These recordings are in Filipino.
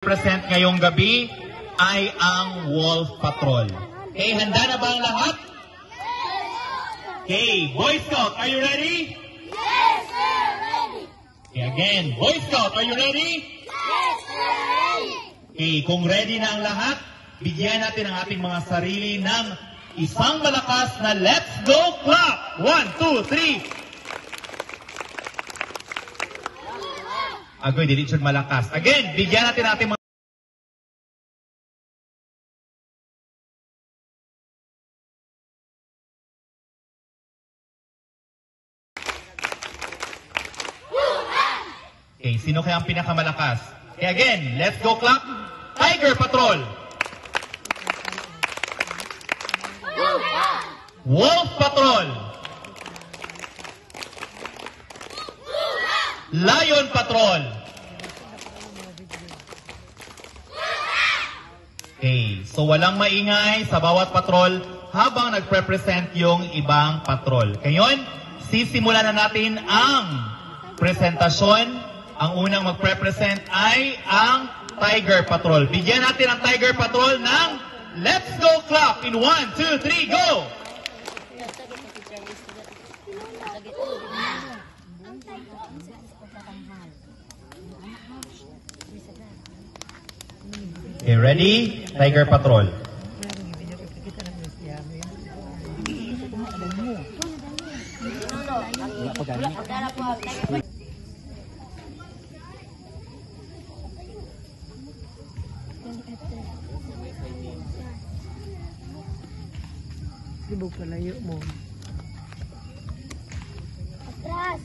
Present ngayong gabi ay ang Wolf Patrol. Okay, handa na ba ang lahat? Okay, Boy Scout, are you ready? Yes, we're ready. Okay, again, Boy Scout, are you ready? Yes, we're ready. Okay, kung ready na ang lahat, bigyan natin ang ating mga sarili ng isang malakas na Let's Go Clap! 1, 2, 3! Agoy, dili siya malakas. Again, bigyan natin mga okay, sino kaya ang pinakamalakas? Okay, again, let's go clap. Tiger Patrol. Wolf Patrol. Lion Patrol. Okay, so walang maingay sa bawat patrol habang nagre-present yung ibang patrol. Ngayon, sisimulan na natin ang presentasyon. Ang unang magre-present ay ang Tiger Patrol. Bigyan natin ang Tiger Patrol ng Let's Go Clap in 1, 2, 3, go! Okay, ready? Tiger Patrol. Sibog palayo mo. Atras.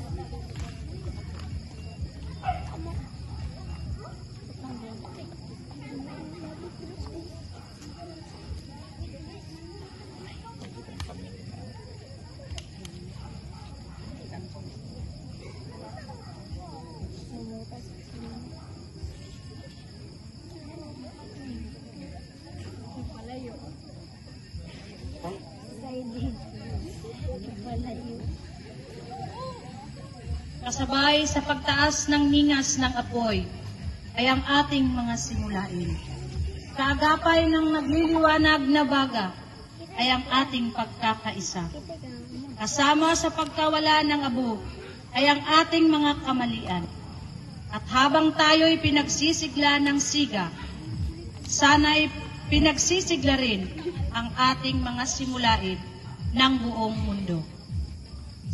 Kasabay sa pagtaas ng ningas ng apoy ay ang ating mga simulain. Kaagapay ng nagliliwanag na baga ay ang ating pagkakaisa. Kasama sa pagkawala ng abo ay ang ating mga kamalian. At habang tayo'y pinagsisigla ng siga, sana'y pinagsisigla rin ang ating mga simulain ng buong mundo.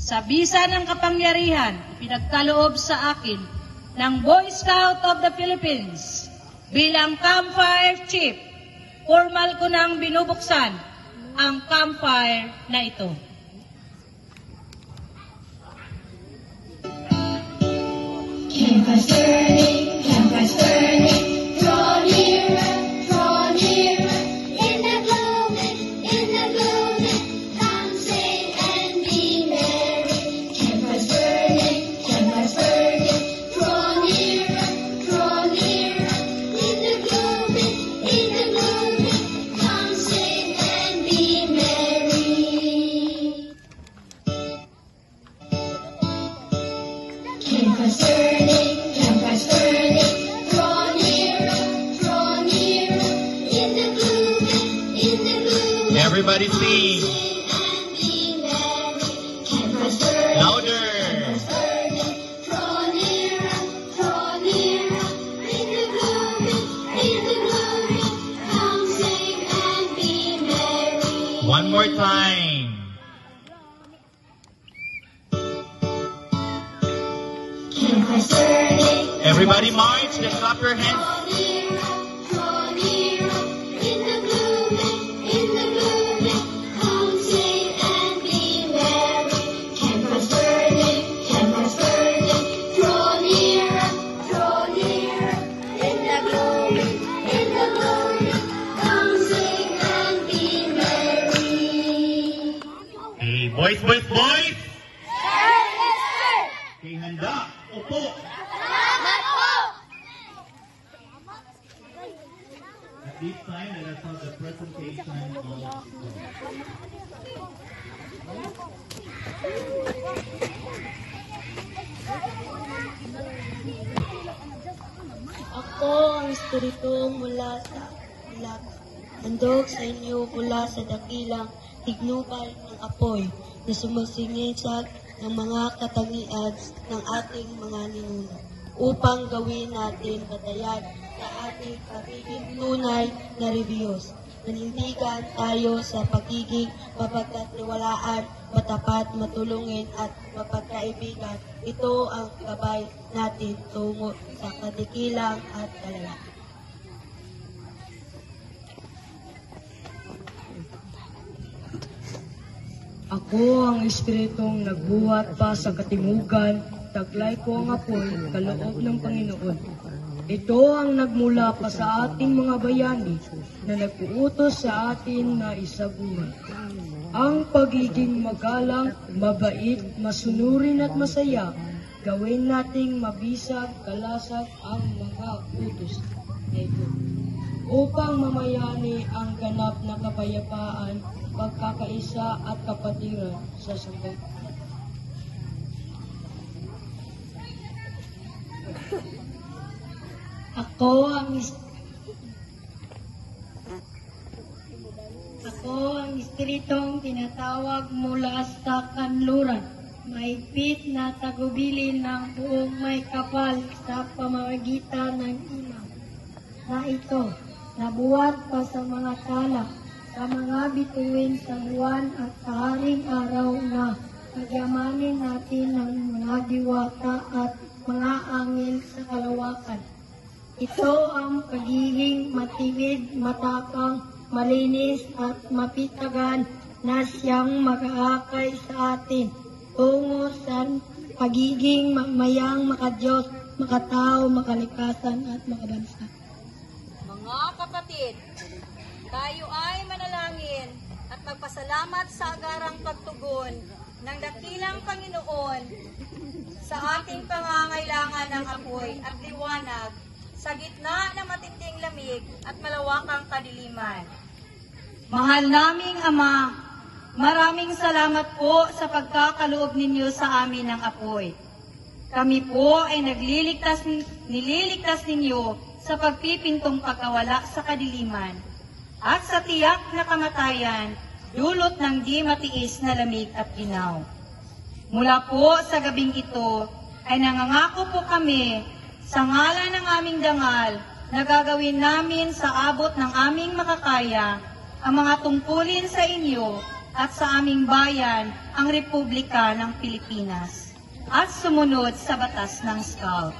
Sa bisa ng kapangyarihan, pinagkaloob sa akin ng Boy Scout of the Philippines bilang Campfire Chief, formal ko nang binubuksan ang campfire na ito. Campfire's burning, campfire's burning, draw nearer, in the gloom, come sing and be merry. Campfire's burning, draw nearer, in the gloom, come sing and be merry. Campfire's burning, draw nearer, in the gloom, Everybody sing. and be merry. Campfire's burning, Louder. draw nearer, in the gloom, come sing and be merry. One more time. Campfire's burning, Everybody march. Let's clap your hands. draw nearer, in the gloom, come sing and be merry. Campfire's burning, draw nearer, in the gloom, come sing and be merry. Okay, boys. Sir, yes, sir. Okay, handa. Upo. Salamat po. At this time, let us have the presentation of Ako ang espiritu mula sa Ilaga. Handog sa inyo mula sa dakilang tignupal ng apoy na sumasingisag ng mga katangian ng ating mga ninuno upang gawin natin batayan sa ating pagiging tunay na rebiyos. Nanindigan tayo sa pagiging mapagkatiwalaan, matapat, matulungin at mapagkaibigan. Ito ang gabay natin tungo sa kadikilang at kalayaan. Ako ang espiritong nagbuhat pa sa katimugan, taglay ko ang apoy, kaloob ng Panginoon. Ito ang nagmula pa sa ating mga bayani na nagpuutos sa atin na isaguhan. Ang pagiging magalang, mabait, masunurin at masaya, gawin nating mabisag, kalasag ang mga utos na ito. Upang mamayani ang ganap na kapayapaan, pagkakaisa at kapatiran sa sanggunian. Ako ang espiritong tinatawag mula sa kanluran. Mahigpit na tagubilin ng buong may kapal sa pamamagitan ng ilaw. Na ito, nabuhat pa sa mga tala, sa mga bituin sa buwan at sa haring araw na pagyamanin natin ng mga diwata at mga angel sa kalawakan. Ito ang pagiging matiwid, matapang, malinis at mapitagan na siyang mag-aakay sa atin tungo sa pagiging mayang makadiyos, makatao, makalikasan at makabansa. Mga kapatid, tayo ay manalangin at magpasalamat sa agarang pagtugon ng dakilang Panginoon sa ating pangangailangan ng apoy at liwanag sa gitna ng matinding lamig at malawakang kadiliman. Mahal naming Ama, maraming salamat po sa pagkakaloob ninyo sa amin ng apoy. Kami po ay nililigtas ninyo sa pagpipintong pagkawala sa kadiliman at sa tiyak na kamatayan, dulot ng di matiis na lamig at ginaw. Mula po sa gabing ito ay nangangako po kami sa ngalan ng aming dangal na gagawin namin sa abot ng aming makakaya ang mga tungkulin sa inyo at sa aming bayan, ang Republika ng Pilipinas, at sumunod sa batas ng Scout.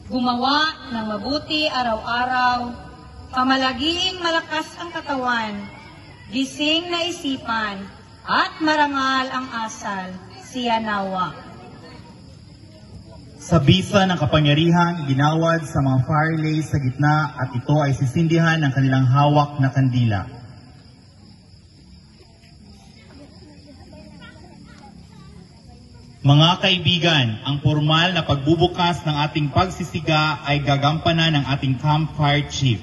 Gumawa ng mabuti araw-araw, pamalagiing malakas ang katawan, gising na isipan, at marangal ang asal, siya nawa. Sa bisa ng kapangyarihan, ginawad sa mga firelays sa gitna at ito ay sisindihan ng kanilang hawak na kandila. Mga kaibigan, ang formal na pagbubukas ng ating pagsisiga ay gagampanan ng ating campfire chief.